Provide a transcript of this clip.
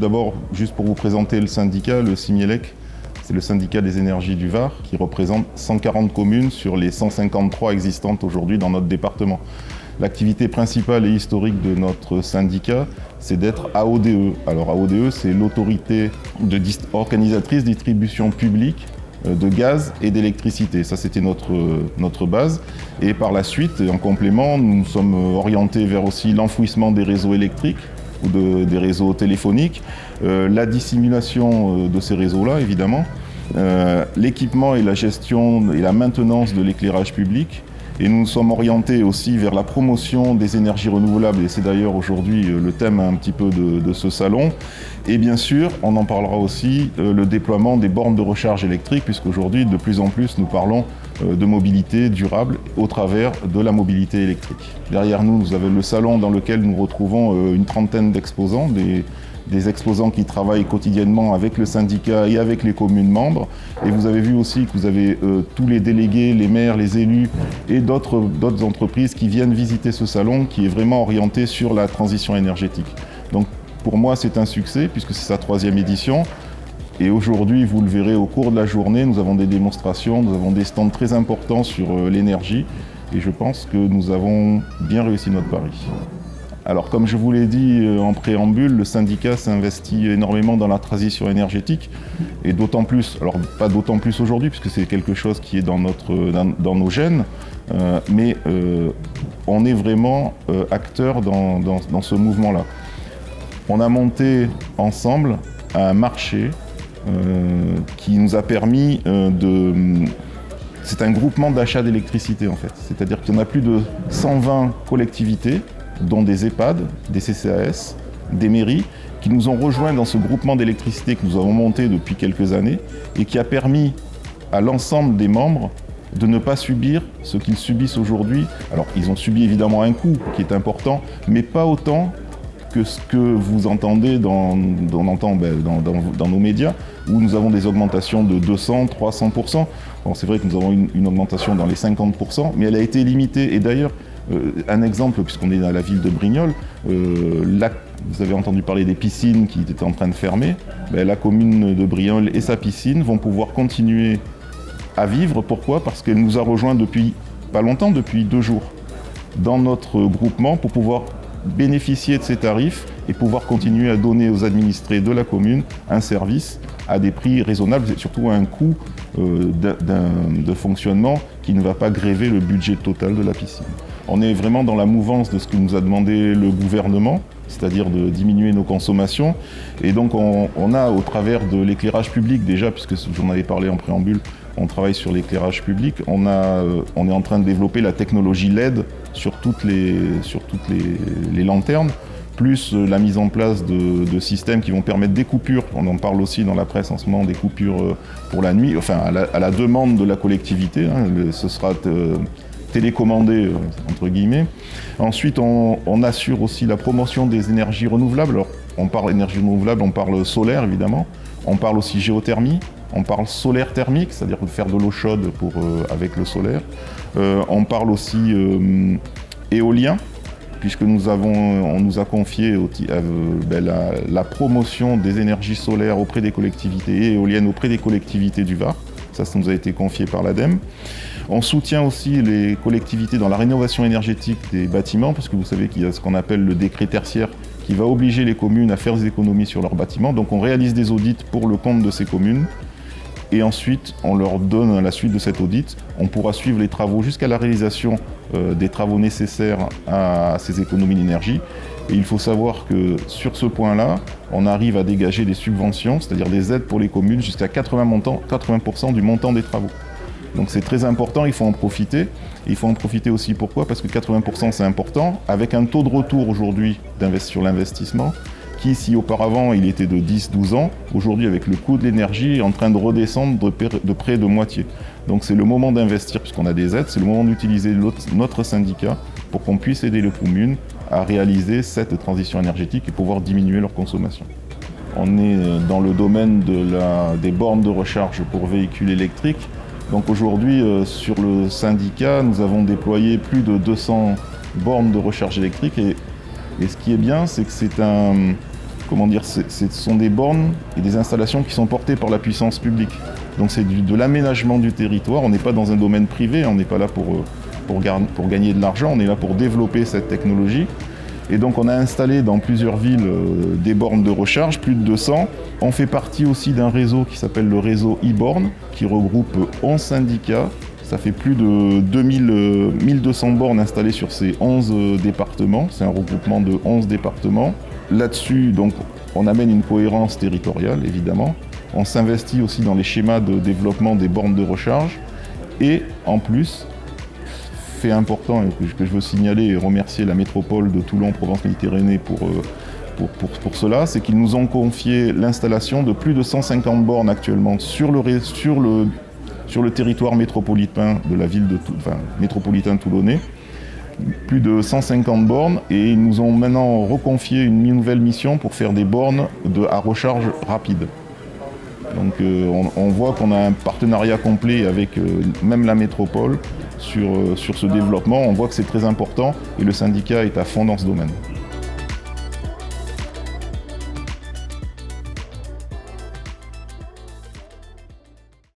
D'abord, juste pour vous présenter le syndicat, le Simielec, c'est le syndicat des énergies du Var qui représente 140 communes sur les 153 existantes aujourd'hui dans notre département. L'activité principale et historique de notre syndicat, c'est d'être AODE. Alors AODE, c'est l'autorité organisatrice de distribution publique de gaz et d'électricité. Ça, c'était notre base. Et par la suite, en complément, nous sommes orientés vers aussi l'enfouissement des réseaux électriques ou des réseaux téléphoniques, la dissimulation de ces réseaux-là, évidemment, l'équipement et la gestion et la maintenance de l'éclairage public. Et nous nous sommes orientés aussi vers la promotion des énergies renouvelables, et c'est d'ailleurs aujourd'hui le thème un petit peu de ce salon. Et bien sûr, on en parlera aussi, le déploiement des bornes de recharge électrique, puisqu'aujourd'hui, de plus en plus, nous parlons de mobilité durable au travers de la mobilité électrique. Derrière nous, vous avez le salon dans lequel nous retrouvons une trentaine d'exposants, des exposants qui travaillent quotidiennement avec le syndicat et avec les communes membres. Et vous avez vu aussi que vous avez tous les délégués, les maires, les élus et d'autres entreprises qui viennent visiter ce salon qui est vraiment orienté sur la transition énergétique. Donc pour moi, c'est un succès puisque c'est sa 3e édition. Et aujourd'hui, vous le verrez au cours de la journée, nous avons des démonstrations, nous avons des stands très importants sur l'énergie. Et je pense que nous avons bien réussi notre pari. Alors, comme je vous l'ai dit en préambule, le syndicat s'investit énormément dans la transition énergétique, et d'autant plus, alors pas d'autant plus aujourd'hui, puisque c'est quelque chose qui est dans nos gènes, mais on est vraiment acteur dans ce mouvement-là. On a monté ensemble un marché qui nous a permis c'est un groupement d'achat d'électricité en fait, c'est-à-dire qu'il y en a plus de 120 collectivités, dont des EHPAD, des CCAS, des mairies, qui nous ont rejoints dans ce groupement d'électricité que nous avons monté depuis quelques années et qui a permis à l'ensemble des membres de ne pas subir ce qu'ils subissent aujourd'hui. Alors, ils ont subi évidemment un coût qui est important, mais pas autant que ce que vous entendez dans nos médias, où nous avons des augmentations de 200, 300%. Bon, c'est vrai que nous avons une augmentation dans les 50%, mais elle a été limitée. Et d'ailleurs, un exemple, puisqu'on est dans la ville de Brignoles, vous avez entendu parler des piscines qui étaient en train de fermer. La commune de Brignoles et sa piscine vont pouvoir continuer à vivre. Pourquoi ? Parce qu'elle nous a rejoints depuis pas longtemps, depuis 2 jours, dans notre groupement pour pouvoir bénéficier de ces tarifs et pouvoir continuer à donner aux administrés de la commune un service à des prix raisonnables et surtout à un coût de fonctionnement qui ne va pas gréver le budget total de la piscine. On est vraiment dans la mouvance de ce que nous a demandé le gouvernement, c'est-à-dire de diminuer nos consommations. Et donc on a au travers de l'éclairage public déjà, puisque j'en avais parlé en préambule, on travaille sur l'éclairage public. On est en train de développer la technologie LED sur toutes les lanternes, plus la mise en place de systèmes qui vont permettre des coupures. On en parle aussi dans la presse en ce moment, des coupures pour la nuit, enfin à la demande de la collectivité. Ce sera télécommandé, entre guillemets. Ensuite, on assure aussi la promotion des énergies renouvelables. Alors, on parle énergie renouvelable, on parle solaire évidemment, on parle aussi géothermie, on parle solaire thermique, c'est-à-dire faire de l'eau chaude avec le solaire. On parle aussi éolien, puisque on nous a confié la promotion des énergies solaires auprès des collectivités et éoliennes auprès des collectivités du Var. Ça nous a été confié par l'ADEME. On soutient aussi les collectivités dans la rénovation énergétique des bâtiments, parce que vous savez qu'il y a ce qu'on appelle le décret tertiaire qui va obliger les communes à faire des économies sur leurs bâtiments. Donc on réalise des audits pour le compte de ces communes. Et ensuite, on leur donne, à la suite de cet audit, on pourra suivre les travaux jusqu'à la réalisation des travaux nécessaires à ces économies d'énergie. Et il faut savoir que sur ce point-là, on arrive à dégager des subventions, c'est-à-dire des aides pour les communes, jusqu'à 80% du montant des travaux. Donc c'est très important, il faut en profiter. Et il faut en profiter aussi pourquoi ? Parce que 80% c'est important, avec un taux de retour aujourd'hui sur l'investissement, qui, si auparavant il était de 10-12 ans, aujourd'hui avec le coût de l'énergie est en train de redescendre de près de moitié. Donc c'est le moment d'investir puisqu'on a des aides, c'est le moment d'utiliser notre syndicat pour qu'on puisse aider les communes à réaliser cette transition énergétique et pouvoir diminuer leur consommation. On est dans le domaine des bornes de recharge pour véhicules électriques. Donc aujourd'hui, sur le syndicat, nous avons déployé plus de 200 bornes de recharge électrique et ce qui est bien, c'est que ce sont des bornes et des installations qui sont portées par la puissance publique. Donc c'est de l'aménagement du territoire, on n'est pas dans un domaine privé, on n'est pas là pour gagner de l'argent, on est là pour développer cette technologie. Et donc on a installé dans plusieurs villes des bornes de recharge, plus de 200. On fait partie aussi d'un réseau qui s'appelle le réseau e-borne, qui regroupe 11 syndicats. Ça fait plus de 1200 bornes installées sur ces 11 départements. C'est un regroupement de 11 départements. Là-dessus, donc, on amène une cohérence territoriale, évidemment. On s'investit aussi dans les schémas de développement des bornes de recharge. Et en plus, fait important que je veux signaler et remercier la métropole de Toulon, Provence-Méditerranée pour cela, c'est qu'ils nous ont confié l'installation de plus de 150 bornes actuellement sur le territoire métropolitain de la ville métropolitain toulonnais. Plus de 150 bornes et ils nous ont maintenant reconfié une nouvelle mission pour faire des bornes à recharge rapide. Donc on voit qu'on a un partenariat complet avec même la métropole sur ce développement. On voit que c'est très important et le syndicat est à fond dans ce domaine.